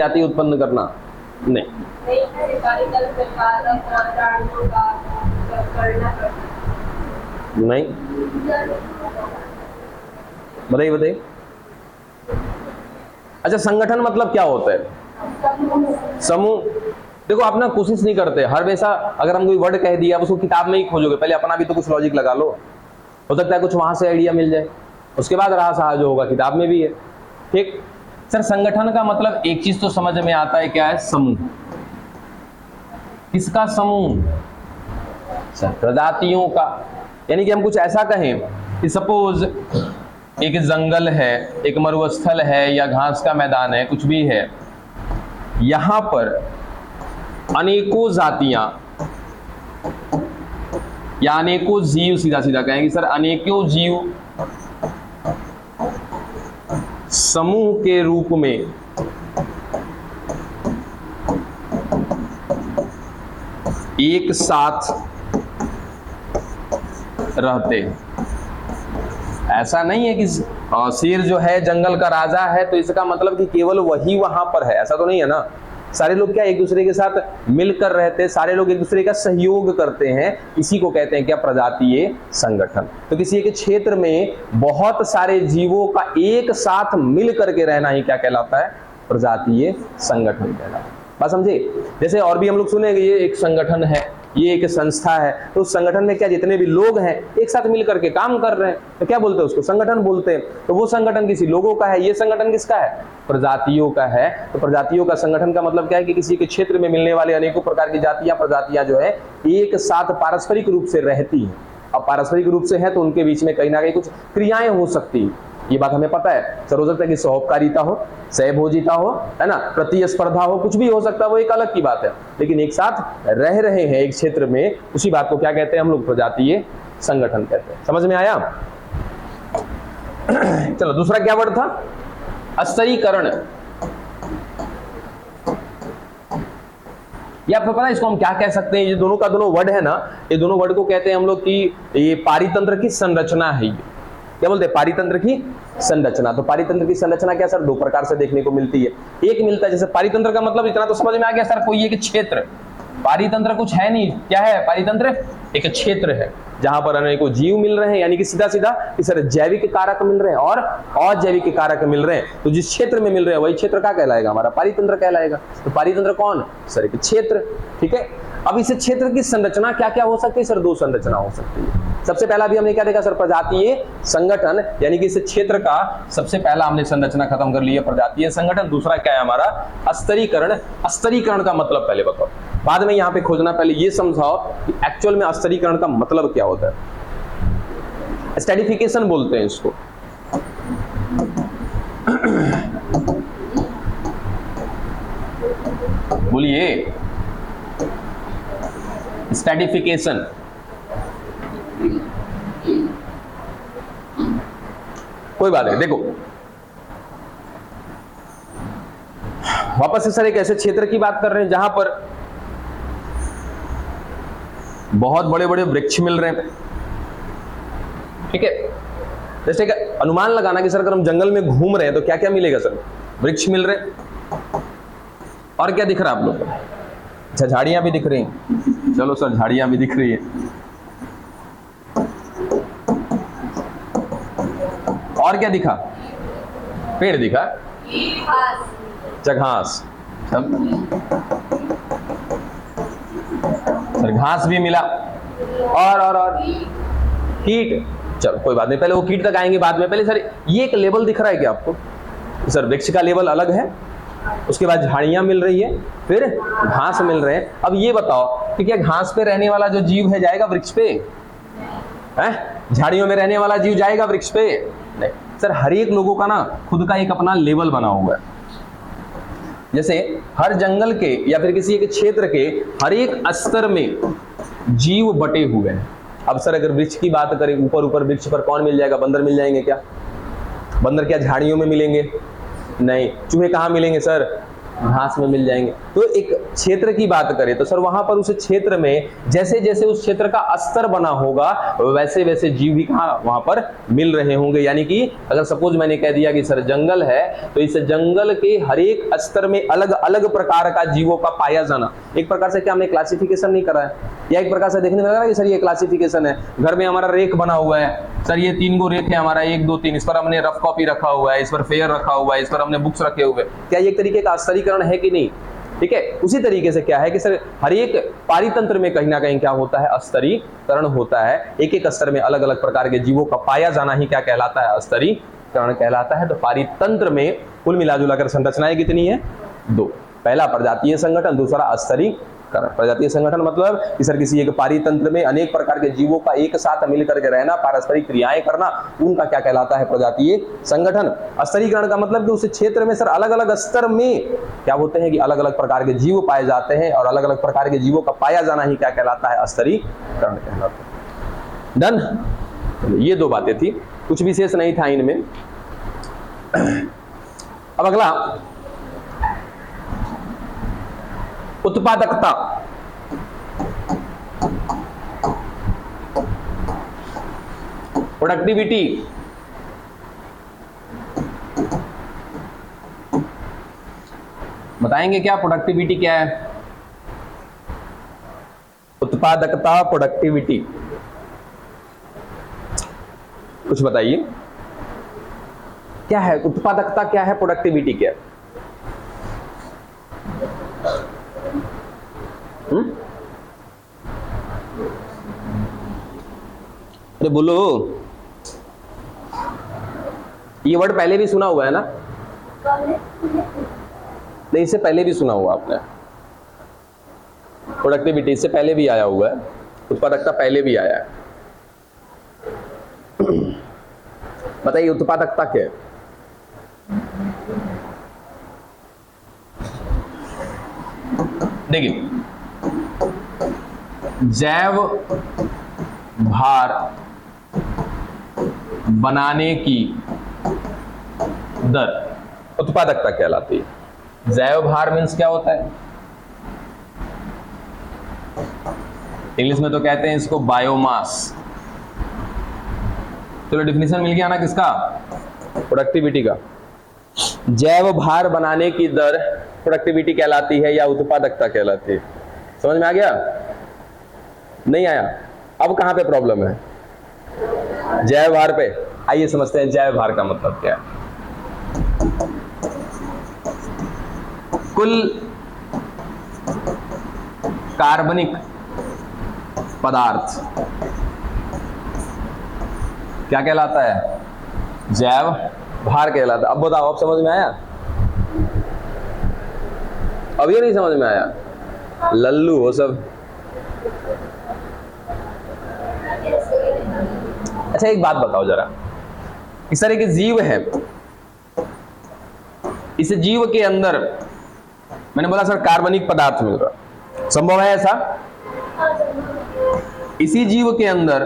जाति उत्पन्न करना नहीं। नहीं, बताइए बताइए। अच्छा, संगठन मतलब क्या होता है? समूह। देखो, आप ना कोशिश नहीं करते हर वैसा, अगर हम कोई वर्ड कह दिया आप उसको किताब में ही खोजोगे, पहले अपना भी तो कुछ लॉजिक लगा लो, हो सकता है कुछ वहां से आइडिया मिल जाए, उसके बाद रहा सहा जो होगा किताब में भी है। ठीक सर, संगठन का मतलब एक चीज तो समझ में आता है, क्या है? समूह। किसका समूह? सर, प्रजातियों का। यानी कि हम कुछ ऐसा कहें कि सपोज एक जंगल है, एक मरुस्थल है, या घास का मैदान है, कुछ भी है, यहां पर अनेकों जातियां या अनेकों जीव, सीधा सीधा कहेंगे सर, अनेकों जीव समूह के रूप में एक साथ रहते हैं। ऐसा नहीं है कि शेर जो है जंगल का राजा है तो इसका मतलब कि केवल वही वहां पर है, ऐसा तो नहीं है ना। सारे लोग क्या एक दूसरे के साथ मिलकर रहते हैं, सारे लोग एक दूसरे का सहयोग करते हैं, इसी को कहते हैं क्या? प्रजातीय संगठन। तो किसी एक क्षेत्र में बहुत सारे जीवों का एक साथ मिल करके रहना ही क्या कहलाता है? प्रजातीय संगठन कहलाता है। बात समझे? जैसे और भी हम लोग सुनेंगे, ये एक संगठन है, ये एक संस्था है, तो उस संगठन में क्या जितने भी लोग हैं एक साथ मिल करके काम कर रहे हैं, तो क्या बोलते हैं? उसको संगठन बोलते हैं। तो वो संगठन किसी लोगों का है, ये संगठन किसका है? प्रजातियों का है। तो प्रजातियों का संगठन का मतलब क्या है कि किसी के क्षेत्र में मिलने वाले अनेकों प्रकार की जातियां, प्रजातियां जो है एक साथ पारस्परिक रूप से रहती हैं। अब पारस्परिक रूप से है तो उनके बीच में कहीं ना कहीं कुछ क्रियाएं हो सकती है, ये बात हमें पता है। सर, हो सकता है कि सौपकारिता हो, सहभोजिता हो, है ना, प्रतिस्पर्धा हो, कुछ भी हो सकता है, वो एक अलग की बात है, लेकिन एक साथ रह रहे हैं एक क्षेत्र में, उसी बात को क्या कहते हैं हम लोग? प्रजातीय संगठन कहते हैं। समझ में आया? चलो, दूसरा क्या वर्ड था? स्तरीकरण। ये आपको पता है इसको हम क्या कह सकते हैं? ये दोनों का दोनों वर्ड है ना, ये दोनों वर्ड को कहते हैं हम लोग कि ये पारितंत्र की संरचना है। ये क्या बोलते हैं? पारितंत्र की संरचना। तो पारितंत्र की संरचना क्या सर? दो प्रकार से देखने को मिलती है। एक मिलता है, जैसे पारितंत्र का मतलब इतना तो समझ में आ गया सर, कोई एक क्षेत्र। पारितंत्र कुछ है नहीं, क्या है? पारितंत्र एक क्षेत्र है जहां पर अनेकों जीव मिल रहे हैं, यानी कि सीधा सीधा कि सर जैविक कारक मिल रहे हैं और अजैविक कारक मिल रहे हैं। तो जिस क्षेत्र में मिल रहे हैं वही क्षेत्र क्या कहलाएगा? हमारा पारितंत्र कहलाएगा। तो पारितंत्र कौन? सर एक क्षेत्र। ठीक है, अब इस क्षेत्र की संरचना क्या क्या हो सकती है? सर दो संरचना हो सकती है। सबसे पहला भी हमने क्या देखा सर? प्रजातीय संगठन, यानी कि इस क्षेत्र का सबसे पहला हमने संरचना खत्म कर ली है, प्रजातीय संगठन। दूसरा क्या है हमारा? स्तरीकरण। स्तरीकरण का मतलब पहले बताओ, बाद में यहां पे खोजना, पहले ये समझाओ कि एक्चुअल में स्तरीकरण का मतलब क्या होता है। स्टैटिफिकेशन बोलते हैं इसको। बोलिए, स्टैटिफिकेशन। कोई बात नहीं, देखो वापस से सर एक ऐसे क्षेत्र की बात कर रहे हैं जहां पर बहुत बड़े बड़े वृक्ष मिल रहे हैं। ठीक है, जैसे कि अनुमान लगाना कि सर अगर हम जंगल में घूम रहे हैं तो क्या क्या मिलेगा सर? वृक्ष मिल रहे हैं, और क्या दिख रहा है आप लोग को? अच्छा, झाड़ियां भी दिख रही हैं। चलो सर, झाड़ियां भी दिख रही है, और क्या दिखा? पेड़ दिखा, घास। सर घास भी मिला, और कीट। चलो कोई बात नहीं, पहले वो कीट तक आएंगे बाद में। पहले सर ये एक लेवल दिख रहा है क्या आपको? सर वृक्ष का लेवल अलग है, उसके बाद झाड़ियां मिल रही है, फिर घास मिल रहे हैं। अब ये बताओ कि क्या घास पे रहने वाला जो जीव है जाएगा वृक्ष पे? झाड़ियों में रहने वाला जीव जाएगा वृक्ष पे? नहीं सर, हर एक लोगों का ना खुद का एक अपना लेवल बना हुआ है। जैसे हर जंगल के या फिर किसी एक क्षेत्र के हर एक स्तर में जीव बटे हुए हैं। अब सर अगर वृक्ष की बात करें, ऊपर ऊपर वृक्ष पर कौन मिल जाएगा? बंदर मिल जाएंगे क्या? बंदर क्या झाड़ियों में मिलेंगे? नहीं। चूहे कहाँ मिलेंगे सर? घास में मिल जाएंगे। तो एक क्षेत्र की बात करें तो सर वहां पर उस क्षेत्र में जैसे जैसे उस क्षेत्र का स्तर बना होगा वैसे वैसे जीव भी कहाँ वहां पर मिल रहे होंगे। यानी कि अगर सपोज मैंने कह दिया कि सर जंगल है तो इस जंगल के हर एक स्तर में अलग अलग प्रकार का जीवों का पाया जाना, एक प्रकार से क्या हमने क्लासिफिकेशन नहीं करा है, या एक प्रकार से देखने में लग रहा है कि सर ये क्लासिफिकेशन है। घर में हमारा रेक बना हुआ है सर, ये 3 गो रेक है हमारा, 1 2 3, इस पर हमने रफ कॉपी रखा हुआ है, इस पर फेयर रखा हुआ है, इस पर हमने बुक्स रखे हुए, क्या ये एक तरीके का स्तरीकरण है कि नहीं? ठीक है, उसी तरीके से क्या है कि सर हर एक पारितंत्र में कहीं ना कहीं क्या होता है, स्तरीकरण होता है। एक एक स्तर में अलग अलग प्रकार के जीवों का पाया जाना ही क्या कहलाता है, स्तरीकरण कहलाता है। तो पारितंत्र में कुल मिलाजुलाकर संरचनाएं कितनी है, 2। पहला प्रजातीय संगठन, दूसरा स्तरीकरण। प्रजातीय संगठन मतलब कि सर किसी एक पारितंत्र में अनेक प्रकार के जीवों का एक साथ मिलकर के रहना, पारस्परिक क्रियाएं करना, उनका क्या कहलाता है, प्रजातीय संगठन। स्तरीकरण का मतलब कि उस क्षेत्र में सर अलग अलग स्तर में क्या होते हैं कि अलग अलग प्रकार के जीव पाए जाते हैं, और अलग अलग प्रकार के जीवों का पाया जाना ही क्या कहलाता है, स्तरीकरण कहलाता है। डन, ये 2 बातें थी, कुछ विशेष नहीं था इनमें। अब अगला उत्पादकता। प्रोडक्टिविटी। बताएंगे क्या प्रोडक्टिविटी क्या है? उत्पादकता, प्रोडक्टिविटी, कुछ बताइए क्या है उत्पादकता, क्या है प्रोडक्टिविटी, क्या है? अरे बोलो, ये वर्ड पहले भी सुना हुआ है ना? नहीं, इससे पहले भी सुना हुआ आपने। प्रोडक्टिविटी इससे पहले भी आया हुआ है, उत्पादकता पहले भी आया है। बताइए उत्पादकता क्या है? देखिए, जैव भार बनाने की दर उत्पादकता कहलाती है। जैव भार मीन्स क्या होता है? इंग्लिश में तो कहते हैं इसको बायोमास। चलो डिफिनेशन मिल गया ना किसका? प्रोडक्टिविटी का। जैव भार बनाने की दर प्रोडक्टिविटी कहलाती है या उत्पादकता कहलाती है? समझ में आ गया? नहीं आया? अब कहां पे प्रॉब्लम है? जैव भार पे। आइए समझते हैं जैव भार का मतलब क्या है। कुल कार्बनिक पदार्थ क्या कहलाता है? जैव भार कहलाता है। अब बताओ, अब समझ में आया? अब ये नहीं समझ में आया? लल्लू हो सब। अच्छा एक बात बताओ जरा, इस तरह के जीव है, इस जीव के अंदर मैंने बोला सर कार्बनिक पदार्थ मिल रहा, संभव है ऐसा? इसी जीव के अंदर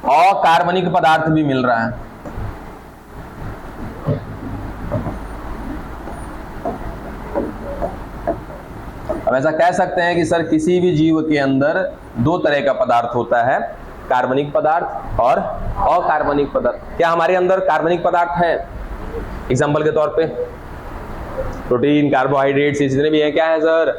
अकार्बनिक पदार्थ भी मिल रहा है। अब ऐसा कह सकते हैं कि सर किसी भी जीव के अंदर 2 तरह का पदार्थ होता है, कार्बनिक पदार्थ और अकार्बनिक पदार्थ। क्या हमारे अंदर कार्बनिक पदार्थ है? एग्जाम्पल के तौर पे प्रोटीन, कार्बोहाइड्रेट्स जितने भी हैं क्या है सर?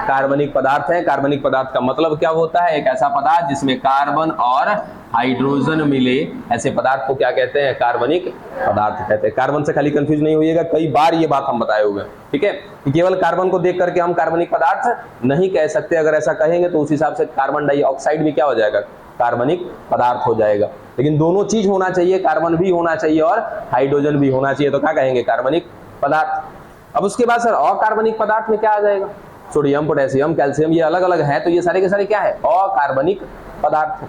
कार्बनिक पदार्थ हैं। कार्बनिक पदार्थ का मतलब क्या होता है? एक ऐसा पदार्थ जिसमें कार्बन और हाइड्रोजन मिले, ऐसे पदार्थ को क्या कहते हैं? कार्बनिक पदार्थ कहते हैं। कार्बन से खाली कंफ्यूज नहीं होइएगा, कई बार ये बात हम बताए हुए हैं, ठीक है? कि केवल कार्बन को देख करके हम कार्बनिक पदार्थ नहीं कह सकते। अगर ऐसा कहेंगे तो उस हिसाब से कार्बन डाइऑक्साइड भी क्या हो जाएगा? कार्बनिक पदार्थ हो जाएगा। लेकिन दोनों चीज होना चाहिए, कार्बन भी होना चाहिए और हाइड्रोजन भी होना चाहिए, तो क्या कहेंगे? कार्बनिक पदार्थ। अब उसके बाद सर अकार्बनिक पदार्थ में क्या आ जाएगा? सोडियम, पोटेशियम, कैल्शियम, ये अलग अलग हैं, तो ये सारे के सारे क्या है? अकार्बनिक पदार्थ।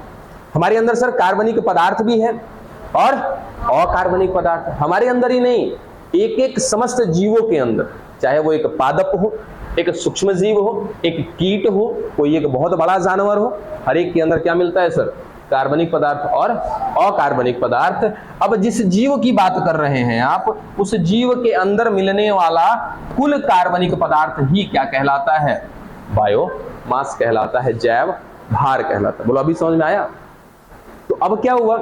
हमारे अंदर सर कार्बनिक पदार्थ भी है और अकार्बनिक पदार्थ हमारे अंदर ही नहीं, एक एक समस्त जीवों के अंदर, चाहे वो एक पादप हो, एक सूक्ष्म जीव हो, एक कीट हो, कोई एक बहुत बड़ा जानवर हो, हर एक के अंदर क्या मिलता है सर? कार्बनिक पदार्थ और अकार्बनिक पदार्थ। अब जिस जीव की बात कर रहे हैं आप, उस जीव के अंदर मिलने वाला कुल कार्बनिक पदार्थ ही क्या कहलाता है? बायोमास कहलाता है, जैव भार कहलाता है। बोलो अभी समझ में आया? तो अब क्या हुआ,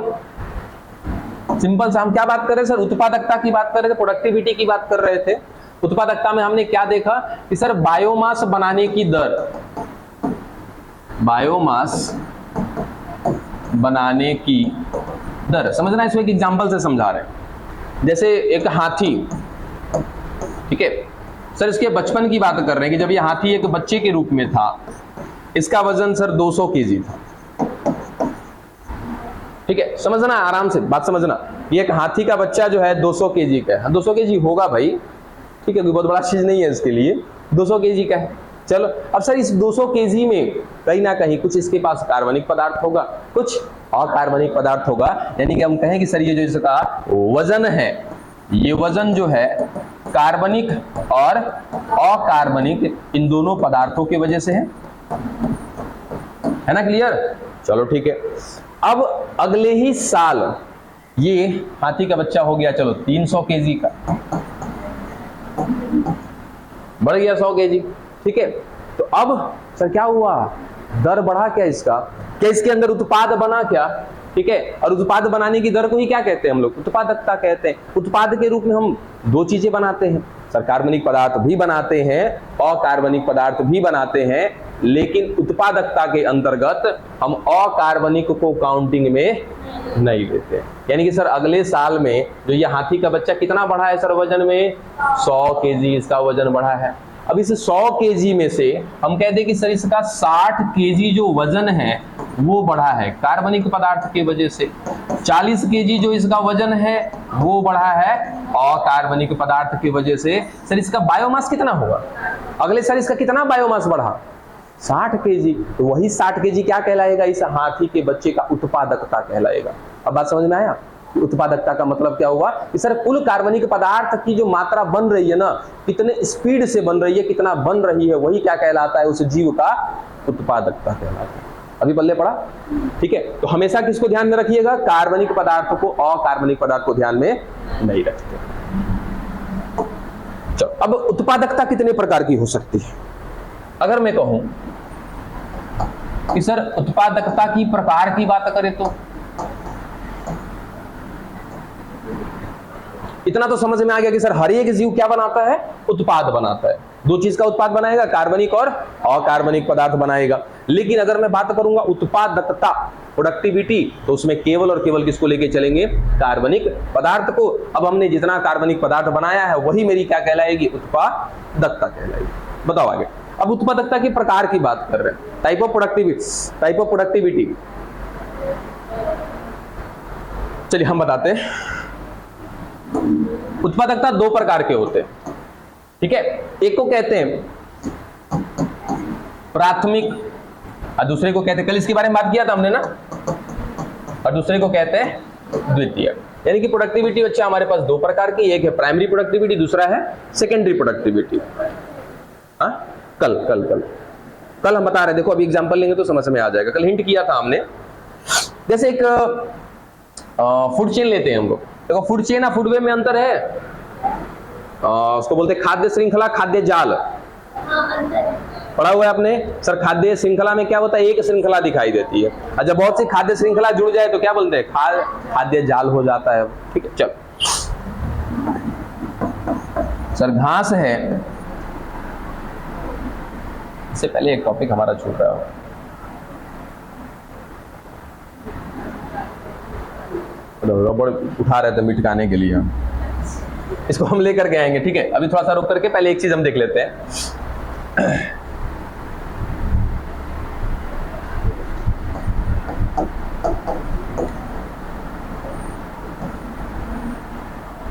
सिंपल सा हम क्या बात कर रहे हैं सर? उत्पादकता की बात कर रहे थे, प्रोडक्टिविटी की बात कर रहे थे। उत्पादकता में हमने क्या देखा कि सर बायोमास बनाने की दर, बायोमास बनाने की दर समझना, इसमें एक एग्जांपल से समझा रहे हैं। जैसे एक हाथी, ठीक है सर, इसके बचपन की बात कर रहे हैं कि जब ये हाथी एक बच्चे के रूप में था, इसका वजन सर 200 केजी था। ठीक है, समझना आराम से बात समझना। ये एक हाथी का बच्चा जो है 200 केजी का है। 200 केजी होगा भाई, ठीक है, कोई बहुत बड़ा चीज नहीं है इसके लिए, 200 केजी का है। चलो अब सर इस 200 केजी में कहीं ना कहीं कुछ इसके पास कार्बनिक पदार्थ होगा, कुछ अकार्बनिक पदार्थ होगा। यानी कि हम कहें कि सर ये जो इसका वजन है, ये वजन जो है कार्बनिक और अकार्बनिक इन दोनों पदार्थों की वजह से है ना? क्लियर? चलो ठीक है। अब अगले ही साल ये हाथी का बच्चा हो गया चलो 300 केजी का, बढ़ गया 100 केजी। ठीक है, तो अब सर क्या हुआ, दर बढ़ा क्या इसका? क्या इसके अंदर उत्पाद बना क्या? ठीक है, और उत्पाद बनाने की दर को ही क्या कहते हैं हम लोग? उत्पादकता कहते हैं। उत्पाद के रूप में हम दो चीजें बनाते हैं सर, कार्बनिक पदार्थ भी बनाते हैं, अकार्बनिक पदार्थ भी बनाते हैं, लेकिन उत्पादकता के अंतर्गत हम अकार्बनिक को काउंटिंग में नहीं लेते। यानी कि सर अगले साल में जो ये हाथी का बच्चा कितना बढ़ा है सर वजन में? 100 केजी इसका वजन बढ़ा है। अब इस 100 केजी में से हम कहते हैं कि सर इसका 60 केजी जो वजन है वो बढ़ा है कार्बनिक पदार्थ की वजह से। 40 केजी जो इसका वजन है वो बढ़ा है अकार्बनिक पदार्थ की वजह से। सर इसका बायोमास कितना होगा? अगले साल इसका कितना बायोमास बढ़ा? 60 केजी। तो वही 60 केजी क्या कहलाएगा? इस हाथी के बच्चे का उत्पादकता कहलाएगा। अब बात समझ में आया? उत्पादकता का मतलब क्या हुआ कि सर कुल कार्बनिक पदार्थ की जो मात्रा बन रही है ना, कितने स्पीड से बन रही है, कितना बन रही है, वही क्या कहलाता है? उस जीव का उत्पादकता कहलाता है। अभी पल्ले पड़ा? ठीक है, तो हमेशा किसको ध्यान में रखिएगा? कार्बनिक पदार्थ को, अकार्बनिक पदार्थ को ध्यान में नहीं रखते। चलो अब उत्पादकता कितने प्रकार की हो सकती है? अगर मैं कहूं कि सर उत्पादकता की प्रकार की बात करें तो इतना तो समझ में आ गया कि सर हर एक जीव क्या बनाता है? उत्पाद बनाता है। दो चीज का उत्पाद बनाएगा, कार्बनिक और अकार्बनिक पदार्थ बनाएगा। लेकिन अगर मैं बात करूंगा उत्पादकता, प्रोडक्टिविटी, तो उसमें केवल और केवल किसको लेके चलेंगे? कार्बनिक पदार्थ को। अब हमने जितना कार्बनिक पदार्थ बनाया है वही मेरी क्या कहलाएगी? उत्पादकता कहलाएगी। बताओ आगे। अब उत्पादकता के प्रकार की बात कर रहे हैं, टाइप ऑफ प्रोडक्टिविटी। चलिए हम बताते हैं। उत्पादकता दो प्रकार के होते हैं, ठीक है। एक को कहते हैं प्राथमिक और दूसरे को कहते हैं, कल इसके बारे में बात किया था हमने ना, और दूसरे को कहते हैं द्वितीय। यानी कि प्रोडक्टिविटी बच्चा हमारे पास दो प्रकार की, एक है प्राइमरी प्रोडक्टिविटी, दूसरा है सेकेंडरी प्रोडक्टिविटी। हाँ कल हम बता रहे, देखो अभी एग्जांपल लेंगे तो समझ में आ जाएगा। कल हिंट किया था हमने, जैसे एक फूड चेन लेते हैं हम लोग। देखो फूड चेन और फूडवे में अंतर है, उसको बोलते हैं खाद्य श्रृंखला, खाद्य जाल। पढ़ा हुआ है आपने सर? खाद्य श्रृंखला में क्या होता है? एक श्रृंखला दिखाई देती है, और जब बहुत सी खाद्य श्रृंखला जुड़ जाए तो क्या बोलते हैं? खाद्य जाल हो जाता है। ठीक है, चल सर घास है, इससे पहले एक टॉपिक हमारा छूट रहा है, रबड़ उठा रहे थे मिटकाने के लिए, इसको हम लेकर के आएंगे। ठीक है, अभी थोड़ा सा रुक करके पहले एक चीज हम देख लेते हैं।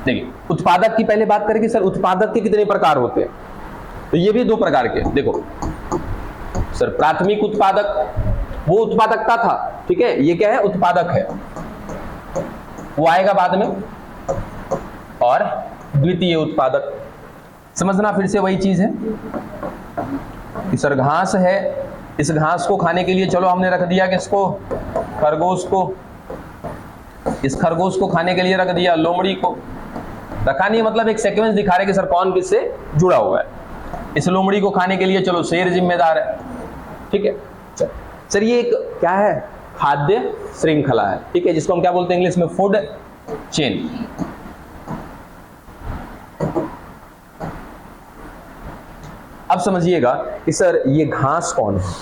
देखिए उत्पादक की पहले बात करें कि सर उत्पादक के कितने प्रकार होते हैं, तो ये भी दो प्रकार के। देखो सर प्राथमिक उत्पादक, वो उत्पादकता था, ठीक है, ये क्या है? उत्पादक है, वो आएगा बाद में। और द्वितीय उत्पादक, समझना फिर से वही चीज है कि सर घास है, इस घास को खाने के लिए चलो हमने रख दिया किसको, खरगोश को। इस खरगोश को खाने के लिए रख दिया लोमड़ी को। रखा नहीं मतलब एक सीक्वेंस दिखा रहे कि सर कौन किससे जुड़ा हुआ है। इस लोमड़ी को खाने के लिए चलो शेर जिम्मेदार है, ठीक है। सर ये एक क्या है, खाद्य श्रृंखला है, ठीक है, जिसको हम क्या बोलते हैं इंग्लिश में, फूड चेन। अब समझिएगा कि सर ये घास कौन है।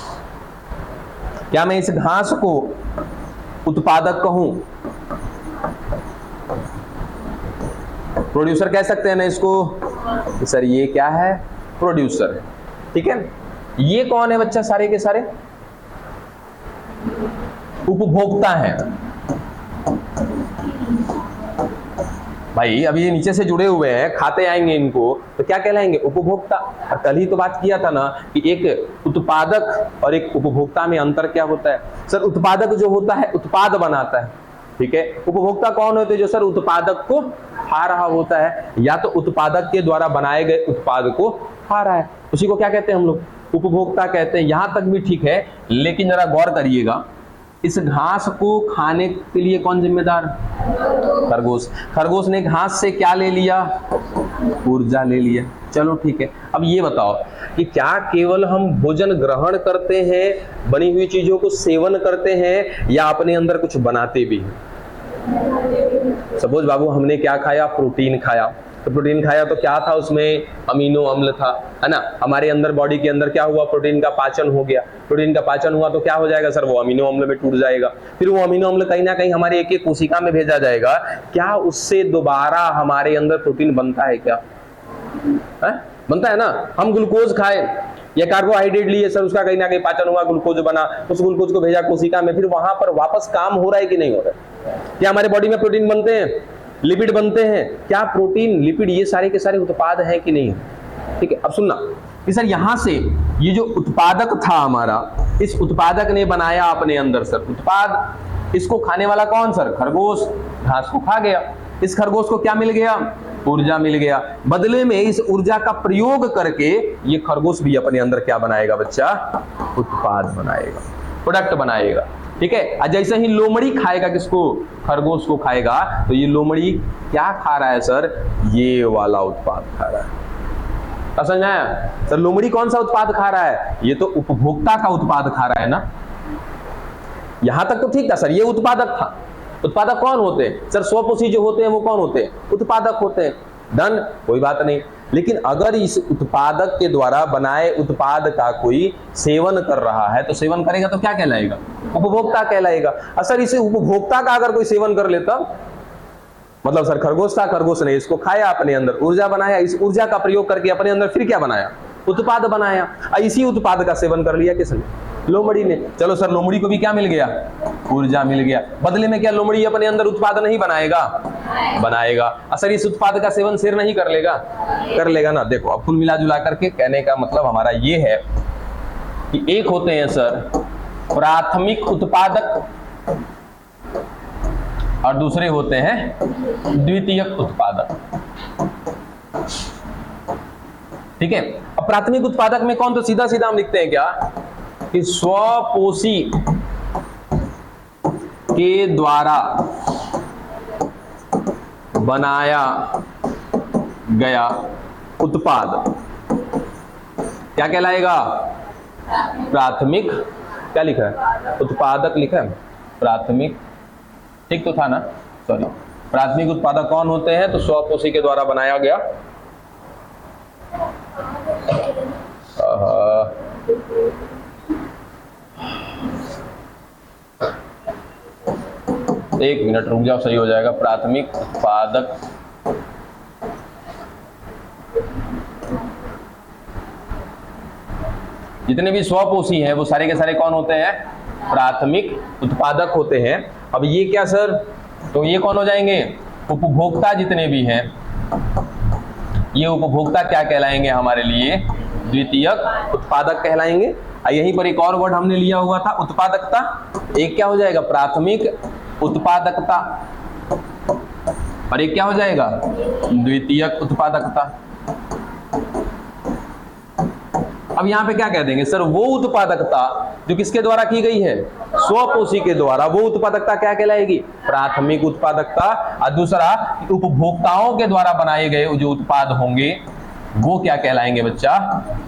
क्या मैं इस घास को उत्पादक कहूं, प्रोड्यूसर कह सकते हैं ना इसको, सर ये क्या है, प्रोड्यूसर है, ठीक है। ये कौन है बच्चा, सारे के सारे उपभोक्ता हैं भाई। अभी ये नीचे से जुड़े हुए हैं, खाते आएंगे इनको तो क्या कहलाएंगे, उपभोक्ता। और कल ही तो बात किया था ना कि एक उत्पादक और एक उपभोक्ता में अंतर क्या होता है। सर उत्पादक जो होता है उत्पाद बनाता है, ठीक है। उपभोक्ता कौन होते हैं, जो सर उत्पादक को खा रहा होता है, या तो उत्पादक के द्वारा बनाए गए उत्पाद को खा रहा है, उसी को क्या कहते हैं हम लोग, उपभोक्ता कहते हैं। यहां तक भी ठीक है, लेकिन जरा गौर करिएगा, इस घास को खाने के लिए कौन जिम्मेदार, खरगोश। खरगोश ने घास से क्या ले लिया, ऊर्जा ले लिया। चलो ठीक है, अब ये बताओ कि क्या केवल हम भोजन ग्रहण करते हैं, बनी हुई चीजों को सेवन करते हैं, या अपने अंदर कुछ बनाते भी हैं। सपोज बाबू हमने क्या खाया, प्रोटीन खाया, तो प्रोटीन खाया तो क्या था उसमें, अमीनो अम्ल था, है ना। हमारे अंदर बॉडी के अंदर क्या हुआ, प्रोटीन का पाचन हो गया। प्रोटीन का पाचन हुआ तो क्या हो जाएगा सर, वो अमीनो अम्ल में टूट जाएगा। फिर वो अमीनो अम्ल कहीं ना कहीं हमारे एक एक कोशिका में भेजा जाएगा। क्या उससे दोबारा हमारे अंदर प्रोटीन बनता है क्या, है? बनता है ना। हम ग्लूकोज खाए या कार्बोहाइड्रेट लिए सर, उसका कहीं ना कहीं पाचन हुआ, ग्लूकोज बना, उस ग्लूकोज को भेजा कोशिका में, फिर वहां पर वापस काम हो रहा है कि नहीं हो रहा है। क्या हमारे बॉडी में प्रोटीन बनते हैं, लिपिड बनते हैं, क्या प्रोटीन लिपिड ये सारे के सारे उत्पाद हैं कि नहीं, ठीक है। अब सुनना कि सर यहां से ये जो उत्पादक था हमारा, इस उत्पादक ने बनाया अपने अंदर सर उत्पाद। इसको खाने वाला कौन सर, खरगोश। घास को खा गया, इस खरगोश को क्या मिल गया, ऊर्जा मिल गया। बदले में इस ऊर्जा का प्रयोग करके ये खरगोश भी अपने अंदर क्या बनाएगा बच्चा, उत्पाद बनाएगा, प्रोडक्ट बनाएगा, ठीक है। जैसे ही लोमड़ी खाएगा किसको, खरगोश को खाएगा, तो ये लोमड़ी क्या खा रहा है सर, ये वाला उत्पाद खा रहा है। समझ आया सर, लोमड़ी कौन सा उत्पाद खा रहा है, ये तो उपभोक्ता का उत्पाद खा रहा है ना। यहां तक तो ठीक था सर, ये उत्पादक था। उत्पादक कौन होते हैं सर, स्वपोषी जो होते हैं वो कौन होते हैं, उत्पादक होते हैं। डन, कोई बात नहीं। लेकिन अगर इस उत्पादक के द्वारा बनाए उत्पाद का कोई सेवन कर रहा है, तो सेवन करेगा तो क्या कहलाएगा, उपभोक्ता कहलाएगा। सर इसे उपभोक्ता का अगर कोई सेवन कर लेता, मतलब सर खरगोश था, खरगोश ने इसको खाया, अपने अंदर ऊर्जा बनाया, इस ऊर्जा का प्रयोग करके अपने अंदर फिर क्या बनाया, उत्पाद बनाया। इसी उत्पाद का सेवन कर लिया किसने, लोमड़ी ने। चलो सर लोमड़ी को भी क्या मिल गया, ऊर्जा मिल गया। बदले में क्या लोमड़ी अपने अंदर उत्पाद नहीं बनाएगा, बनाएगा। सर इस उत्पाद का सेवन शेर नहीं कर लेगा, कर लेगा ना। देखो अब कुल मिला जुला करके कहने का मतलब हमारा ये है कि एक होते हैं सर प्राथमिक उत्पादक और दूसरे होते हैं द्वितीयक उत्पादक, ठीक है। अब प्राथमिक उत्पादक में कौन, तो सीधा सीधा हम लिखते हैं क्या कि स्वपोषी के द्वारा बनाया गया उत्पाद क्या कहलाएगा, प्राथमिक। क्या लिखा है, उत्पादक लिखा है, प्राथमिक, ठीक तो था ना, सॉरी। प्राथमिक उत्पादक कौन होते हैं, तो स्वपोषी के द्वारा बनाया गया। एक मिनट रुक जाओ, सही हो जाएगा। प्राथमिक उत्पादक जितने भी स्वपोषी हैं वो सारे के सारे कौन होते हैं, प्राथमिक उत्पादक होते हैं। अब ये क्या सर, तो ये कौन हो जाएंगे, उपभोक्ता जितने भी हैं, ये उपभोक्ता क्या कहलाएंगे हमारे लिए, द्वितीयक उत्पादक कहलाएंगे। यहीं पर एक और वर्ड हमने लिया हुआ था, उत्पादकता। एक क्या हो जाएगा, प्राथमिक उत्पादकता, और एक क्या हो जाएगा, द्वितीयक उत्पादकता। अब यहाँ पे क्या कह देंगे सर, वो उत्पादकता जो किसके द्वारा की गई है, स्वपोषी के द्वारा, वो उत्पादकता क्या कहलाएगी, प्राथमिक उत्पादकता। और दूसरा, उपभोक्ताओं के द्वारा बनाए गए जो उत्पाद होंगे वो क्या कहलाएंगे बच्चा,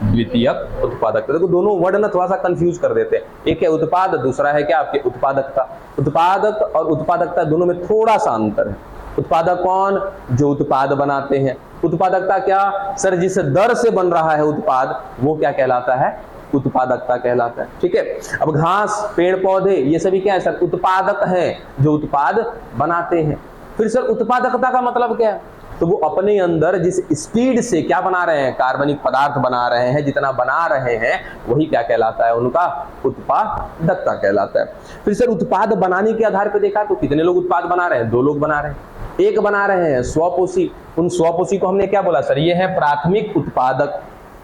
द्वितीयक उत्पादकता। देखो दोनों वर्ड ना थोड़ा सा कंफ्यूज कर देते हैं, एक है उत्पाद, दूसरा है क्या आपके उत्पादकता। उत्पादक और उत्पादकता दोनों में थोड़ा सा अंतर है। उत्पादक कौन, जो उत्पाद बनाते हैं। उत्पादकता क्या सर, जिस दर से बन रहा है उत्पाद वो क्या कहलाता है, उत्पादकता कहलाता है। ठीक है, अब घास, पेड़ पौधे ये सभी क्या है सर, उत्पादक हैं जो उत्पाद बनाते हैं। फिर सर उत्पादकता का मतलब क्या है, तो वो अपने अंदर जिस स्पीड से क्या बना रहे हैं, कार्बनिक पदार्थ बना रहे हैं, जितना बना रहे हैं वही क्या कहलाता है, उनका उत्पादकता कहलाता है। फिर सर उत्पाद बनाने के आधार पर देखा तो कितने लोग उत्पाद बना रहे हैं, 2 लोग बना रहे हैं। एक बना रहे हैं स्वपोषी, उन स्वपोषी को हमने क्या बोला सर, ये है प्राथमिक उत्पादक।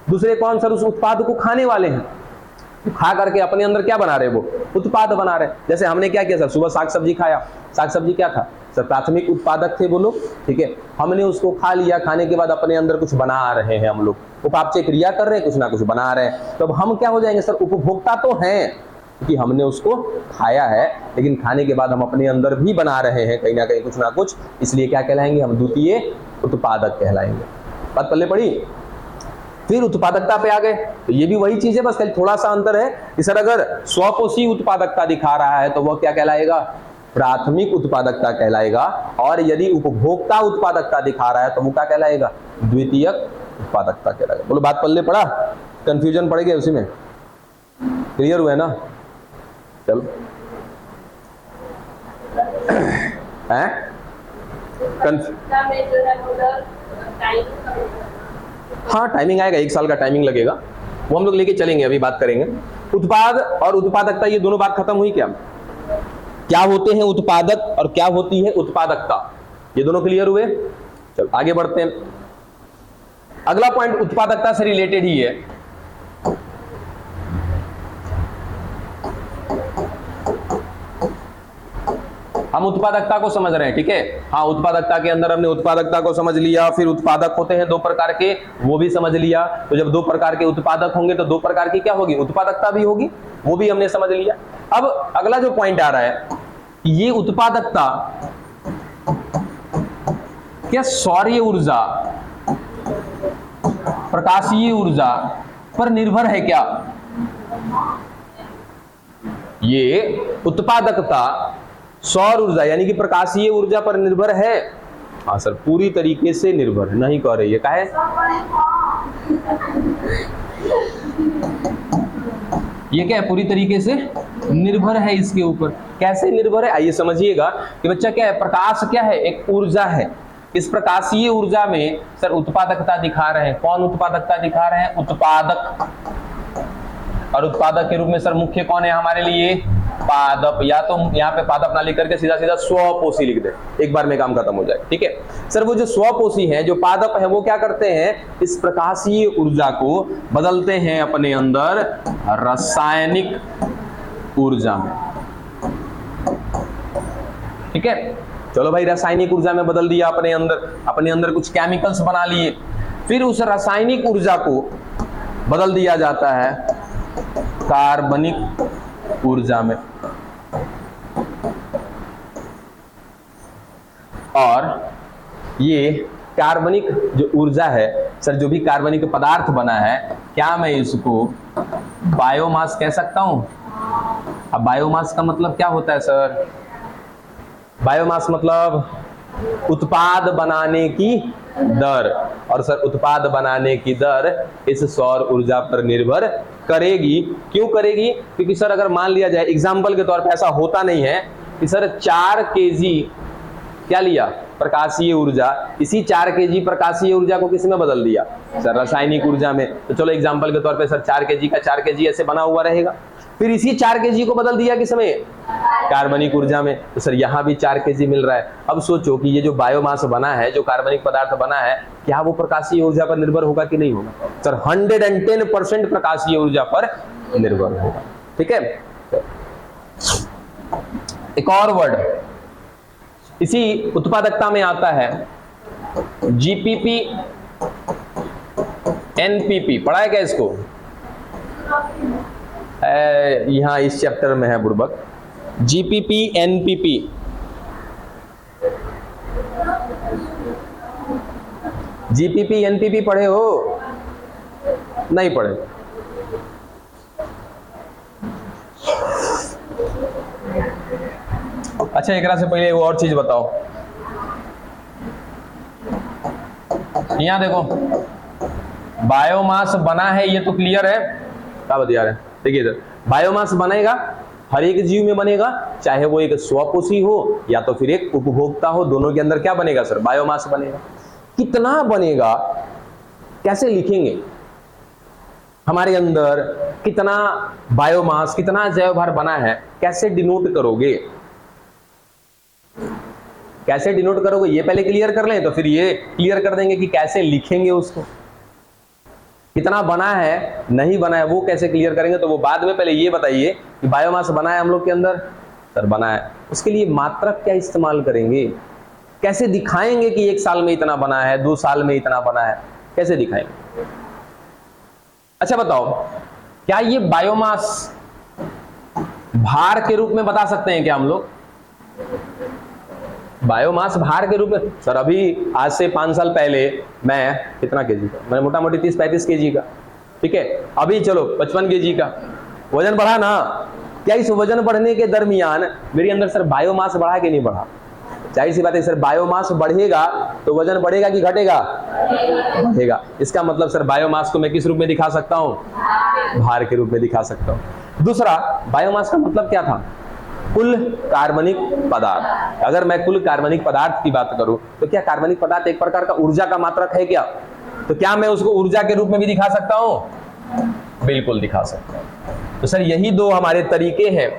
दूसरे कौन सर, उस उत्पाद को खाने वाले हैं, खा करके अपने अंदर क्या बना रहे हैं, वो उत्पाद बना रहे हैं। जैसे हमने क्या किया सर, सुबह साग सब्जी खाया, साग सब्जी क्या था सर, प्राथमिक उत्पादक थे वो लोग। ठीक है, हमने उसको खा लिया, खाने के बाद अपने अंदर कुछ बना रहे हैं हम लोग, उपापचय क्रिया कर रहे हैं, कुछ ना कुछ बना रहे हैं। तो अब हम क्या हो जाएंगे सर, उपभोक्ता तो हैं क्योंकि हमने उसको खाया है, लेकिन खाने के बाद हम अपने अंदर भी बना रहे हैं कहीं ना कहीं कुछ ना कुछ, इसलिए क्या कहलाएंगे हम, द्वितीय उत्पादक कहलाएंगे। बात पल्ले पड़ी। फिर उत्पादकता पे आ गए, तो ये भी वही चीज है, बस खाली थोड़ा सा अंतर है कि सर अगर स्वपोषी उत्पादकता दिखा रहा है तो वह क्या कहलाएगा, प्राथमिक उत्पादकता कहलाएगा, और यदि उपभोक्ता उत्पादकता दिखा रहा है तो वो क्या कहलाएगा, द्वितीयक उत्पादकता कहलाएगा। बोलो बात पल्ले पड़ा, कंफ्यूजन पड़ गया उसी में, क्लियर हुआ है ना। चलो हाँ टाइमिंग आएगा, 1 साल का टाइमिंग लगेगा, वो हम लोग लेके चलेंगे, अभी बात करेंगे। उत्पाद और उत्पादकता ये दोनों बात खत्म हुई क्या, क्या होते हैं उत्पादक और क्या होती है उत्पादकता, ये दोनों क्लियर हुए। चलो आगे बढ़ते हैं। अगला पॉइंट उत्पादकता से रिलेटेड ही है। हम उत्पादकता को समझ रहे हैं, ठीक है। हाँ, उत्पादकता के अंदर हमने उत्पादकता को समझ लिया, फिर उत्पादक होते हैं 2 प्रकार के, वो भी समझ लिया। तो जब 2 प्रकार के उत्पादक होंगे तो 2 प्रकार की क्या होगी, उत्पादकता भी होगी, वो भी हमने समझ लिया। अब अगला जो पॉइंट आ रहा है, ये उत्पादकता क्या सौर्य ऊर्जा, प्रकाशीय ऊर्जा पर निर्भर है क्या, ये उत्पादकता सौर ऊर्जा यानी कि प्रकाशीय ऊर्जा पर निर्भर है। हाँ सर, पूरी तरीके से निर्भर नहीं कह रही है, काहे, ये क्या है, पूरी तरीके से निर्भर है इसके ऊपर। कैसे निर्भर है, आइए समझिएगा कि बच्चा क्या है, प्रकाश क्या है, एक ऊर्जा है। इस प्रकाशीय ऊर्जा में सर उत्पादकता दिखा रहे हैं, कौन उत्पादकता दिखा रहे हैं, उत्पादक। और उत्पादक के रूप में सर मुख्य कौन है हमारे लिए, पादप, या तो यहाँ पे पादप ना लिख करके सीधा सीधा स्वपोषी लिख दे, एक बार में काम खत्म हो जाए। ठीक है सर, वो जो स्वपोषी है, जो पादप है, वो क्या करते हैं, इस प्रकाशीय ऊर्जा को बदलते हैं अपने अंदर रासायनिक ऊर्जा में। ठीक है, चलो भाई, रासायनिक ऊर्जा में बदल दिया अपने अंदर कुछ केमिकल्स बना लिए, फिर उस रासायनिक ऊर्जा को बदल दिया जाता है कार्बनिक ऊर्जा में। और ये कार्बनिक जो ऊर्जा है सर, जो भी कार्बनिक पदार्थ बना है, क्या मैं इसको बायोमास कह सकता हूं। अब बायोमास का मतलब क्या होता है सर, बायोमास मतलब उत्पाद बनाने की दर, और सर उत्पाद बनाने की दर इस सौर ऊर्जा पर निर्भर करेगी। क्यों करेगी, क्योंकि सर अगर मान लिया जाए एग्जाम्पल के तौर पे, ऐसा होता नहीं है कि सर 4 केजी क्या लिया, प्रकाशीय ऊर्जा, इसी 4 केजी प्रकाशीय ऊर्जा को किस में बदल दिया सर, रासायनिक ऊर्जा में। तो चलो एग्जाम्पल के तौर पे सर 4 केजी का 4 केजी ऐसे बना हुआ रहेगा, फिर इसी 4 केजी को बदल दिया किस में, कार्बनिक ऊर्जा में। तो सर यहाँ भी 4 केजी मिल रहा है। अब सोचो कि ये जो बायोमास बना है, जो कार्बनिक पदार्थ बना है, क्या वो प्रकाशीय ऊर्जा पर निर्भर होगा कि नहीं होगा सर, 110% प्रकाशीय ऊर्जा पर निर्भर होगा। ठीक है, एक और वर्ड इसी उत्पादकता में आता है, जीपीपी एनपीपी, पढ़ा है क्या इसको, यहाँ इस चैप्टर में है बुड़बक, जीपीपी एनपीपी। जीपीपी एनपीपी पढ़े हो? नहीं पढ़े? अच्छा, एक से पहले वो और चीज बताओ, यहां देखो बायोमास बना है, ये तो क्लियर है। क्या बता रहे हैं? देखिए इधर बायोमास बनेगा, हर एक जीव में बनेगा, चाहे वो एक स्वपोषी हो या तो फिर एक उपभोक्ता हो, दोनों के अंदर क्या बनेगा सर? बायोमास बनेगा। कितना बनेगा, कैसे लिखेंगे? हमारे अंदर कितना बायोमास, कितना जैव भार बना है, कैसे डिनोट करोगे? कैसे डिनोट करोगे ये पहले क्लियर कर लें, तो फिर ये क्लियर कर देंगे कि कैसे लिखेंगे उसको। कितना बना है, नहीं बना है, वो कैसे क्लियर करेंगे, तो वो बाद में। पहले ये बताइए कि बायोमास बना है हम लोग के अंदर? सर बना है। उसके लिए मात्रक क्या इस्तेमाल करेंगे? कैसे दिखाएंगे कि 1 साल में इतना बना है, 2 साल में इतना बना है, कैसे दिखाएंगे? अच्छा बताओ, क्या ये बायोमास भार के रूप में बता सकते हैं क्या हम लोग? बायोमास भार के रूप में? सर अभी आज से 5 साल पहले मैं कितना केजी का, मैं मोटा मोटी 30-35 केजी का, ठीक है, अभी चलो 55 केजी का वजन बढ़ा ना। क्या इस वजन बढ़ने के दरमियान मेरे अंदर सर बायोमास बढ़ा कि नहीं बढ़ा? जाहिर सी बात है सर, बायोमास बढ़ेगा तो वजन बढ़ेगा कि घटेगा? बढ़ेगा। इसका मतलब सर बायोमास को मैं किस रूप में दिखा सकता हूं? भार के रूप में दिखा सकता हूं। दूसरा, बायोमास का मतलब क्या था? कुल कार्बनिक पदार्थ। अगर मैं कुल कार्बनिक पदार्थ की बात करूं तो क्या कार्बनिक पदार्थ एक प्रकार का ऊर्जा का मात्रक है क्या? तो क्या मैं उसको ऊर्जा के रूप में भी दिखा सकता हूं? बिल्कुल दिखा सकता हूं। तो सर यही 2 हमारे तरीके हैं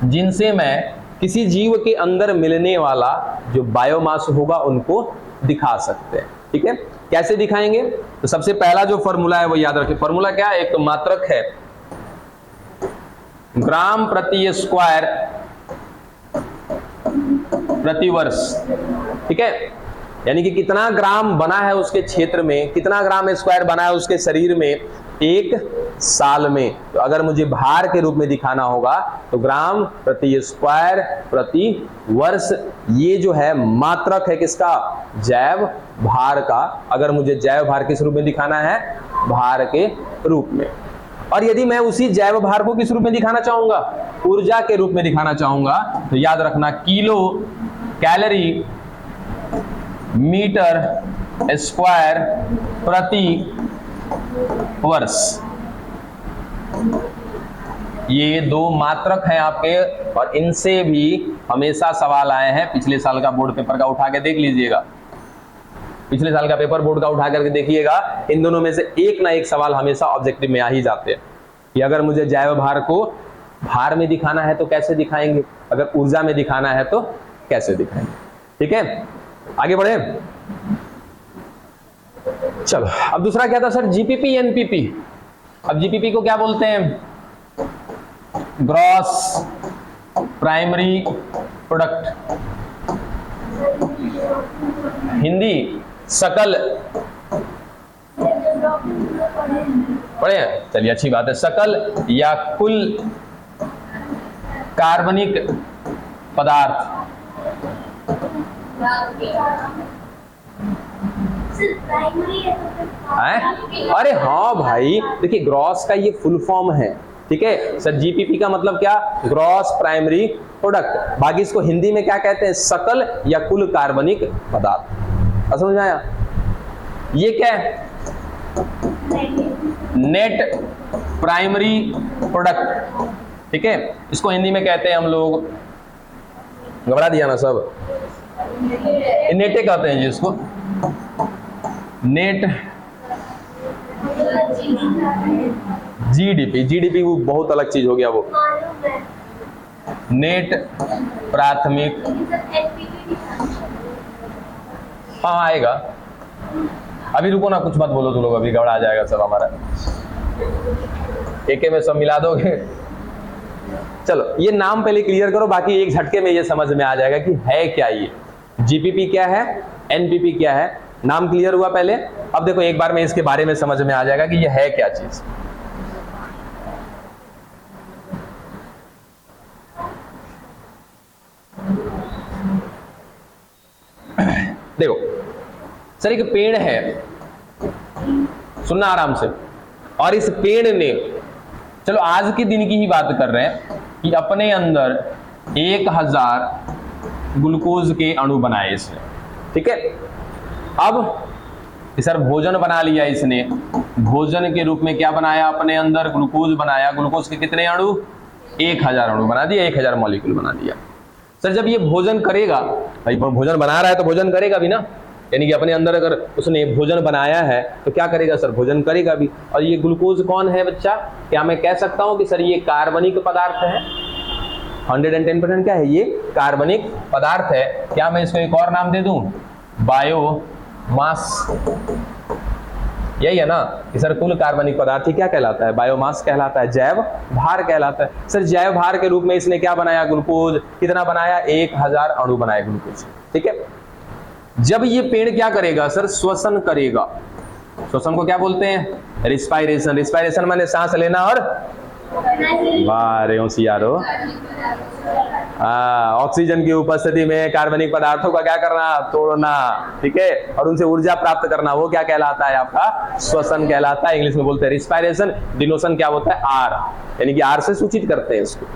जिनसे मैं किसी जीव के अंदर मिलने वाला जो बायोमास होगा उनको दिखा सकते हैं। ठीक है, कैसे दिखाएंगे? तो सबसे पहला जो फॉर्मूला है वो याद रखिए। फॉर्मूला क्या है? एक तो मात्रक है ग्राम प्रति स्क्वायर प्रति वर्ष। ठीक है, यानी कि कितना ग्राम बना है उसके क्षेत्र में, कितना ग्राम स्क्वायर बना है उसके शरीर में 1 साल में। तो अगर मुझे भार के रूप में दिखाना होगा तो ग्राम प्रति स्क्वायर प्रति वर्ष, ये जो है मात्रक है किसका? जैव भार का। अगर मुझे जैव भार किस रूप में दिखाना है? भार के रूप में। और यदि मैं उसी जैव भार को किस रूप में दिखाना चाहूंगा? ऊर्जा के रूप में दिखाना चाहूंगा, तो याद रखना किलो कैलोरी मीटर स्क्वायर प्रति वर्ष। ये 2 मात्रक हैं आपके, और इनसे भी हमेशा सवाल आए हैं। पिछले साल का बोर्ड पेपर का उठा के देख लीजिएगा, पिछले साल का पेपर बोर्ड का उठा करके देखिएगा, इन दोनों में से एक ना एक सवाल हमेशा ऑब्जेक्टिव में आ ही जाते हैं कि अगर मुझे जैव भार को भार में दिखाना है तो कैसे दिखाएंगे, अगर ऊर्जा में दिखाना है तो कैसे दिखाएंगे। ठीक है, आगे बढ़े। चलो, अब दूसरा क्या था सर? GPP NPP. अब जीपीपी को क्या बोलते हैं? ग्रॉस प्राइमरी प्रोडक्ट, हिंदी सकल। पढ़े? चलिए अच्छी बात है। सकल या कुल कार्बनिक पदार्थ। अरे हाँ भाई, देखिए ग्रॉस का ये फुल फॉर्म है। ठीक है सर, जीपीपी का मतलब क्या? Gross primary product. बाकी इसको हिंदी में क्या कहते हैं? सकल या कुल कार्बनिक पदार्थ। समझ आया? ये क्या है? Net primary product. ठीक है, इसको हिंदी में कहते हैं हम लोग, घबरा दिया ना सब, नेटे कहते हैं जी इसको, नेट जीडीपी। जीडीपी वो बहुत अलग चीज हो गया, वो नेट प्राथमिक। हाँ आएगा, अभी रुको ना, कुछ मत बोलो तुम लोग, अभी गड़बड़ा आ जाएगा सब हमारा, एक में सब मिला दोगे। चलो ये नाम पहले क्लियर करो, बाकी एक झटके में ये समझ में आ जाएगा कि है क्या ये। जीपीपी क्या है, एनपीपी क्या है, नाम क्लियर हुआ पहले। अब देखो एक बार में इसके बारे में समझ में आ जाएगा कि ये है क्या चीज। देखो सर, एक पेड़ है, सुनना आराम से, और इस पेड़ ने, चलो आज के दिन की ही बात कर रहे हैं, कि अपने अंदर 1000 ग्लूकोज के अणु बनाए इसने, ठीक है। अब सर भोजन बना लिया इसने, भोजन के रूप में क्या बनाया, अपने अंदर ग्लूकोज बनाया, ग्लूकोज के कितने अणु, 1000 अणु बना दिया, 1000 मॉलिक्यूल बना दिया। सर जब ये भोजन करेगा, भाई भोजन बना रहा है तो भोजन करेगा भी ना, यानी कि अपने अंदर अगर उसने भोजन बनाया है तो क्या करेगा सर, भोजन करेगा भी। और ये ग्लूकोज कौन है बच्चा, क्या मैं कह सकता हूं कि सर ये कार्बनिक पदार्थ है, 110% क्या है, ये कार्बनिक पदार्थ है। क्या मैं इसको एक और नाम दे दूं, बायोमास, यही है ना कि सर कुल कार्बनिक पदार्थ ही क्या कहलाता है, बायोमास कहलाता है, जैव भार कहलाता है। सर जैव भार के रूप में इसने क्या बनाया, ग्लूकोज, कितना बनाया, 1000 अणु बनाए ग्लूकोज, ठीक है। जब ये पेड़ क्या करेगा सर, श्वसन करेगा, श्वसन को क्या बोलते हैं, रिस्पायरेशन, रिस्पायरेशन माने सांस लेना और होशियारो, ऑक्सीजन की उपस्थिति में कार्बनिक पदार्थों का क्या करना, तोड़ना, ठीक है, और उनसे ऊर्जा प्राप्त करना, वो क्या कहलाता है, आपका श्वसन कहलाता है। इंग्लिश में बोलते हैं रिस्पायरेशन, डिनोशन क्या होता है, आर, यानी कि आर से सूचित करते हैं इसको।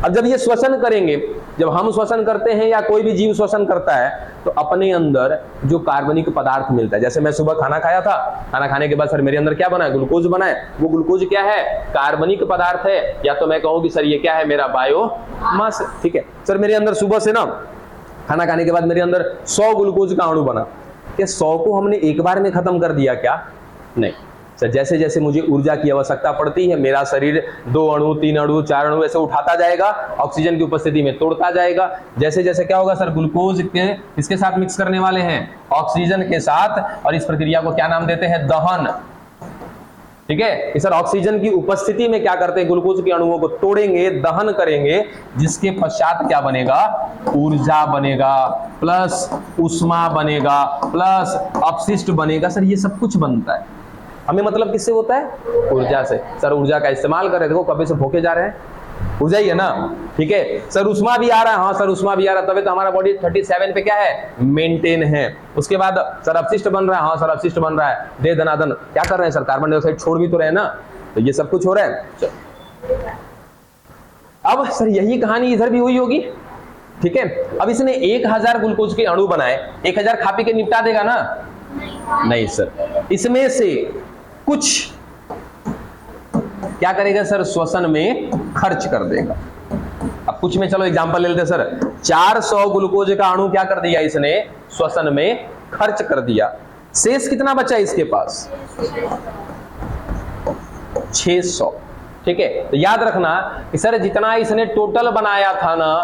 अब जब ये श्वसन करेंगे, जब हम श्वसन करते हैं या कोई भी जीव श्वसन करता है, तो अपने अंदर जो कार्बनिक पदार्थ मिलता है, जैसे मैं सुबह खाना खाया था, खाना खाने के बाद सर मेरे अंदर क्या बना, ग्लूकोज बना है, वो ग्लूकोज क्या है, कार्बनिक पदार्थ है, या तो मैं कहूँ कि सर ये क्या है, मेरा बायोमास, ठीक है। सर मेरे अंदर सुबह से ना खाना खाने के बाद मेरे अंदर 100 ग्लूकोज का अणु बना, क्या 100 को हमने एक बार में खत्म कर दिया क्या, नहीं सर, जैसे जैसे मुझे ऊर्जा की आवश्यकता पड़ती है, मेरा शरीर 2 अणु, 3 अणु, 4 अणु ऐसे उठाता जाएगा, ऑक्सीजन की उपस्थिति में तोड़ता जाएगा। जैसे जैसे क्या होगा सर, ग्लूकोज के इसके साथ मिक्स करने वाले हैं, ऑक्सीजन के साथ, और इस प्रक्रिया को क्या नाम देते हैं, दहन, ठीक है। सर ऑक्सीजन की उपस्थिति में क्या करते हैं, ग्लूकोज के अणुओं को तोड़ेंगे, दहन करेंगे, जिसके पश्चात क्या बनेगा, ऊर्जा बनेगा, प्लस ऊष्मा बनेगा, प्लस अपशिष्ट बनेगा। सर ये सब कुछ बनता है, हमें मतलब किससे होता है, ऊर्जा से। सर ऊर्जा का इस्तेमाल कर रहे, देखो कभी से भूखे जा रहे हैं, ऊर्जा ही है ना, ठीक है। सर ऊष्मा भी आ रहा है, हाँ सर ऊष्मा भी आ रहा है, तभी तो हमारा बॉडी 37 पे क्या है, मेंटेन है। उसके बाद सर अपशिष्ट बन रहा है, हाँ सर अपशिष्ट बन रहा है, दे धनाधन क्या कर रहे हैं सर, कार्बन डाइऑक्साइड छोड़ भी तो रहे हैं ना, तो ये सब कुछ हो रहा है। अब सर यही कहानी इधर भी हुई होगी, ठीक है। अब इसने 1000 ग्लूकोज के अणु बनाए, 1000 खा पी के निपटा देगा ना, नहीं सर, इसमें से कुछ क्या करेगा सर, श्वसन में खर्च कर देगा। अब कुछ में चलो एग्जांपल ले लेते हैं सर, 400 ग्लूकोज का अणु क्या कर दिया इसने, श्वसन में खर्च कर दिया, शेष कितना बचा इसके पास, 600, ठीक है। तो याद रखना कि सर जितना इसने टोटल बनाया था ना,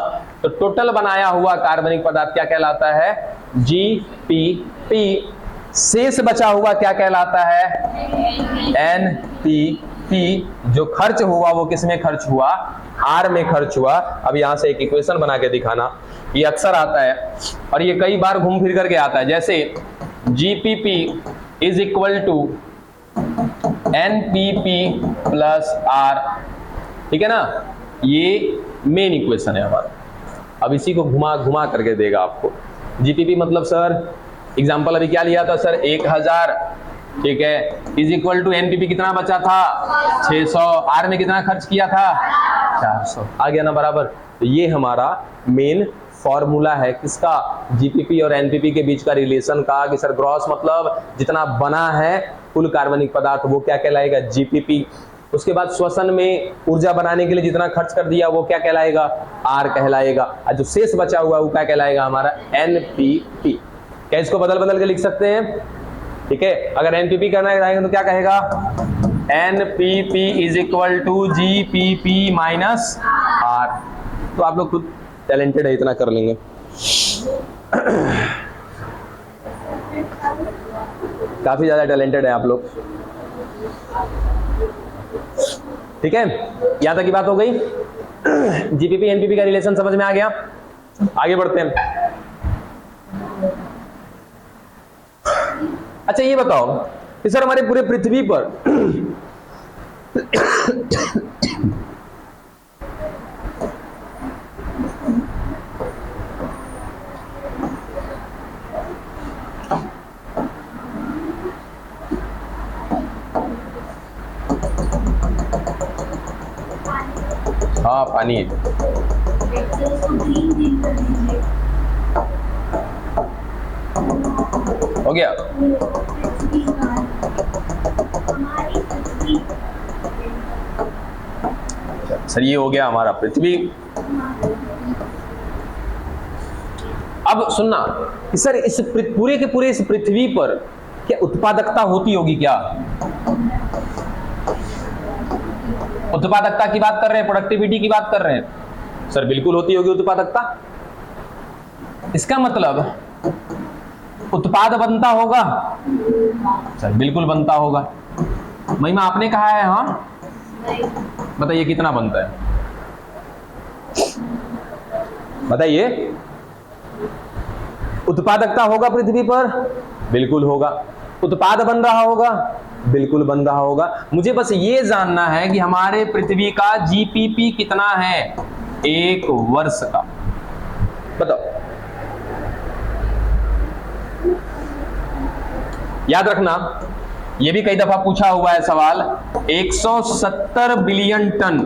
तो टोटल बनाया हुआ कार्बनिक पदार्थ क्या कहलाता है, जीपीपी, शेष बचा हुआ क्या कहलाता है, एनपीपी। जो खर्च हुआ वो किस में खर्च हुआ, आर में खर्च हुआ। अब यहां से एक इक्वेशन बना के दिखाना, ये अक्सर आता है और ये कई बार घूम फिर करके आता है, जैसे GPP is equal to NPP plus R, ठीक है ना, ये मेन इक्वेशन है हमारा। अब इसी को घुमा घुमा करके देगा आपको। जीपीपी मतलब सर एग्जाम्पल अभी क्या लिया था सर, 1000, ठीक है, इज इक्वल टू एनपीपी कितना बचा था, 600, आर में कितना खर्च किया था, 400, आ गया ना बराबर। तो ये हमारा मेन फॉर्मूला है किसका, जीपीपी और एनपीपी के बीच का रिलेशन का, कि सर ग्रॉस मतलब जितना बना है कुल कार्बनिक पदार्थ वो क्या कहलाएगा, जीपीपी। उसके बाद श्वसन में ऊर्जा बनाने के लिए जितना खर्च कर दिया वो क्या कहलाएगा, आर कहलाएगा, और जो शेष बचा हुआ वो क्या कहलाएगा हमारा, एनपीपी। क्या इसको बदल बदल के लिख सकते हैं, ठीक है। अगर एनपीपी करना चाहेंगे तो क्या कहेगा, NPP is equal to GPP minus R. तो आप लोग खुद टैलेंटेड है, इतना कर लेंगे। काफी ज्यादा टैलेंटेड है आप लोग, ठीक है। यहां तक की बात हो गई, जीपीपी एनपीपी का रिलेशन समझ में आ गया। आगे बढ़ते हैं। अच्छा ये बताओ कि सर हमारे पूरे पृथ्वी पर हाँ पानी है। हो गया। सर ये हो गया हमारा पृथ्वी। अब सुनना कि सर इस पूरे के पूरे इस पृथ्वी पर क्या उत्पादकता होती होगी क्या? उत्पादकता की बात कर रहे हैं, प्रोडक्टिविटी की बात कर रहे हैं। सर बिल्कुल होती होगी उत्पादकता। इसका मतलब उत्पाद बनता होगा। सर बिल्कुल बनता होगा। महिमा आपने कहा है हाँ, बताइए कितना बनता है? बताइए। उत्पादकता होगा पृथ्वी पर? बिल्कुल होगा। उत्पाद बन रहा होगा? बिल्कुल बन रहा होगा। मुझे बस ये जानना है कि हमारे पृथ्वी का जीपीपी कितना है एक वर्ष का, बताओ। याद रखना, ये भी कई दफा पूछा हुआ है सवाल। 170 बिलियन टन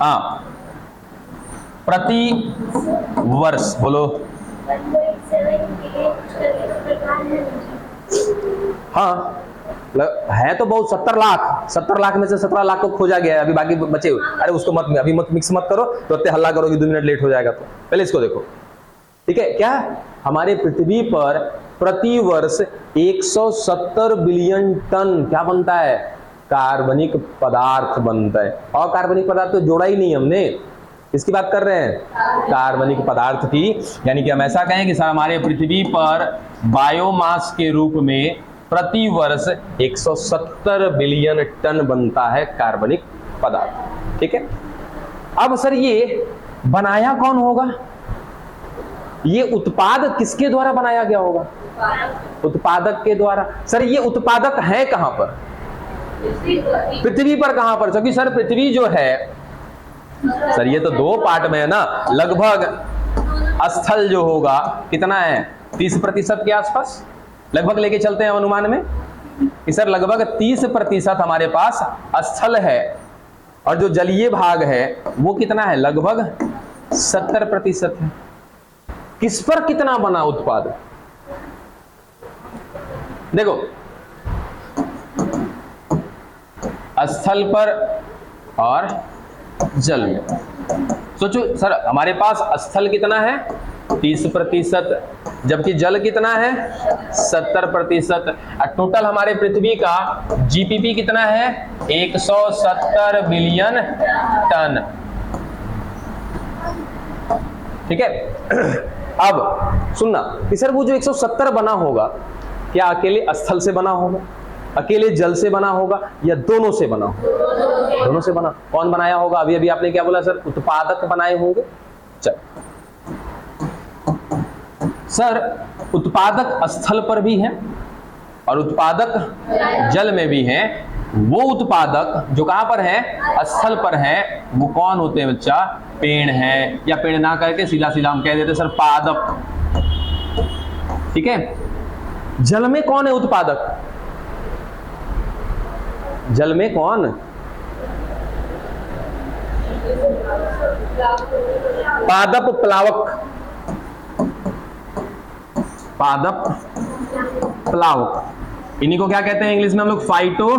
हाँ प्रति वर्ष। बोलो। हाँ है तो बहुत। 70 लाख में से 17 लाख को खोजा गया है, अभी बाकी बचे। अरे उसको मत, अभी मत मिक्स मत करो, तो इतने हल्ला करोगे 2 मिनट लेट हो जाएगा। तो पहले इसको देखो, ठीक है। क्या हमारे पृथ्वी पर प्रति वर्ष 170 बिलियन टन क्या बनता है? कार्बनिक पदार्थ बनता है। और कार्बनिक पदार्थ तो जोड़ा ही नहीं हमने, इसकी बात कर रहे हैं, कार्बनिक पदार्थ की। यानी कि हम ऐसा कहें कि सर हमारे पृथ्वी पर बायोमास के रूप में प्रति वर्ष 170 बिलियन टन बनता है कार्बनिक पदार्थ, ठीक है। अब सर ये बनाया कौन होगा? ये उत्पाद किसके द्वारा बनाया गया होगा? उत्पादक के द्वारा। सर ये उत्पादक है कहां पर? पृथ्वी पर। कहां पर? क्योंकि सर पृथ्वी जो है, सर ये तो 2 पार्ट में है ना। लगभग स्थल जो होगा कितना है? 30% के आसपास लगभग लेके चलते हैं अनुमान में कि सर लगभग 30% हमारे पास स्थल है, और जो जलीय भाग है वो कितना है? लगभग 70% है। किस पर कितना बना उत्पाद? देखो, स्थल पर और जल में। सोचो सर हमारे पास स्थल कितना है? 30%, जबकि जल कितना है? 70%। टोटल हमारे पृथ्वी का जीपीपी कितना है? 170 बिलियन टन, ठीक है। अब सुनना कि सर वो जो 170 बना होगा, क्या अकेले स्थल से बना होगा, अकेले जल से बना होगा, या दोनों से बना होगा? दोनों से बना। कौन बनाया होगा? अभी अभी आपने क्या बोला सर? उत्पादक बनाए होंगे। चल सर उत्पादक स्थल पर भी है और उत्पादक जल में भी है। वो उत्पादक जो कहां पर है? स्थल पर है। वो कौन होते हैं बच्चा? पेड़ है, या पेड़ ना करके सीधा सीधा हम कह देते सर पादप, ठीक है। जल में कौन है उत्पादक? जल में कौन? पादप प्लावक। पादप प्लावक, इन्हीं को क्या कहते हैं इंग्लिश में हम लोग? Phyto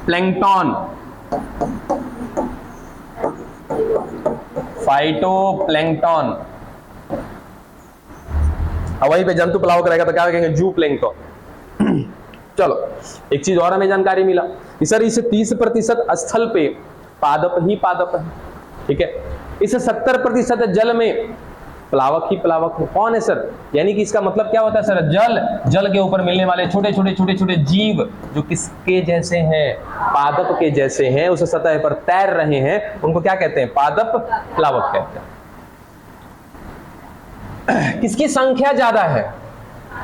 plankton. Phyto plankton. वहीं पे जंतु प्लावक रहेगा तो क्या कहेंगे? जू प्लैंकटन। चलो एक चीज और हमें जानकारी मिला कि सर इस 30% स्थल पे पादप ही पादप है, ठीक है। इस 70% जल में प्लावक ही प्लावक है। कौन है सर? यानी कि इसका मतलब क्या होता है सर? जल के ऊपर मिलने वाले छोटे छोटे जीव जो किसके जैसे हैं? पादप के जैसे हैं, उस सतह पर तैर रहे हैं, उनको क्या कहते हैं? पादप प्लावक कहते हैं। किसकी संख्या ज्यादा है,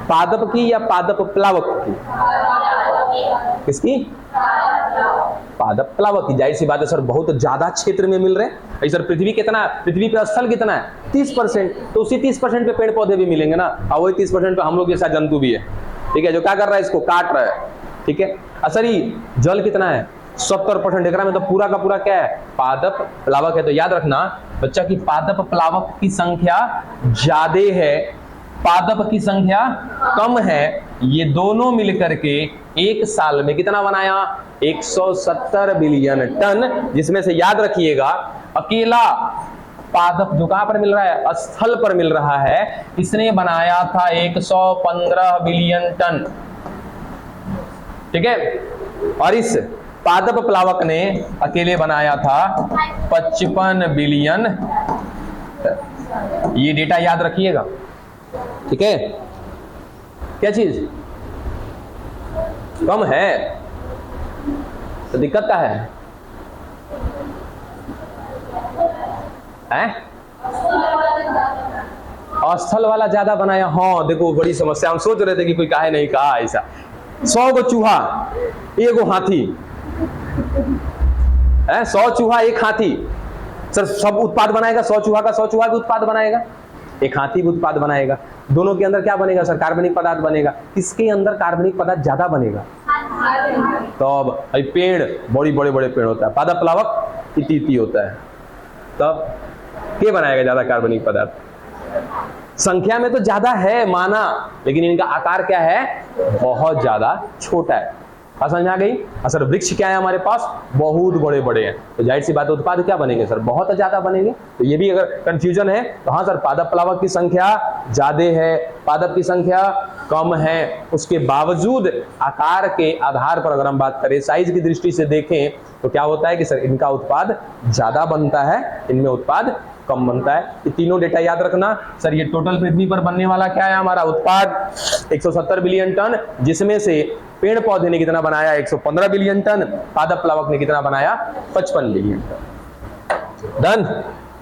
पादप की या पादप प्लावक की? किसकी? पादप प्लावक की। जाहिर सी बात है सर, बहुत ज्यादा क्षेत्र में मिल रहे हैं। सर पृथ्वी कितना, पृथ्वी पे स्थल कितना है? 30%। तो उसी 30% पे पेड़ पौधे भी मिलेंगे ना, और वही 30% पे हम लोग जैसा जंतु भी है, ठीक है, जो क्या कर रहा है? इसको काट रहा है, ठीक है। सर जल कितना है? 70%। एकरा में तो पूरा का पूरा क्या है, पादप प्लावक है। तो याद रखना बच्चा की पादप प्लावक की संख्या ज्यादा है, पादप की संख्या कम है। ये दोनों मिलकर के एक साल में कितना बनाया, 170 बिलियन टन, जिसमें से याद रखिएगा अकेला पादप जो कहां पर मिल रहा है, स्थल पर मिल रहा है, इसने बनाया था 115 बिलियन टन। ठीक है, और इस पादप प्लावक ने अकेले बनाया था 55 बिलियन। ये डेटा याद रखिएगा, ठीक है। क्या चीज कम है तो दिक्कत क्या है, स्थल वाला ज्यादा बनाया। हाँ देखो बड़ी समस्या, हम सोच रहे थे कि कोई काहे नहीं कहा ऐसा। 100 गो चूहा, 1 गो हाथी, 100 चूहा 1 हाथी, सर सब उत्पाद बनाएगा? 100 चूहा का 100 चूहा भी उत्पाद बनाएगा, 1 हाथी भी उत्पाद बनाएगा। दोनों के अंदर क्या बनेगा सर, कार्बनिक पदार्थ बनेगा। किसके अंदर कार्बनिक पदार्थ ज्यादा बनेगा? तो अब पेड़ बड़ी बड़े बड़े पेड़ होता है, पादप प्लावक इति होता है, तब क्या बनाएगा ज्यादा कार्बनिक पदार्थ? संख्या में तो ज्यादा है माना, लेकिन इनका आकार क्या है, बहुत ज्यादा छोटा है। समझ आ गई? सर वृक्ष क्या है हमारे पास, बहुत बड़े बड़े हैं, तो जाहिर सी बात है उत्पाद क्या बनेंगे सर, बहुत ज्यादा बनेंगे। तो ये भी अगर कंफ्यूजन है तो हाँ सर, पादप प्लावक की संख्या ज्यादा है, पादप की संख्या कम है। उसके बावजूद आकार के आधार पर अगर हम बात करें, साइज की दृष्टि से देखें, तो क्या होता है कि सर इनका उत्पाद ज्यादा बनता है, इनमें उत्पाद कम बनता है। ये तीनों डेटा याद रखना। सर ये टोटल पृथ्वी पर बनने वाला क्या है हमारा उत्पाद, 170 बिलियन टन, जिसमें से पेड़ पौधे ने कितना बनाया, 115 बिलियन टन, पादप प्लावक ने कितना बनाया, 55 बिलियन टन। डन।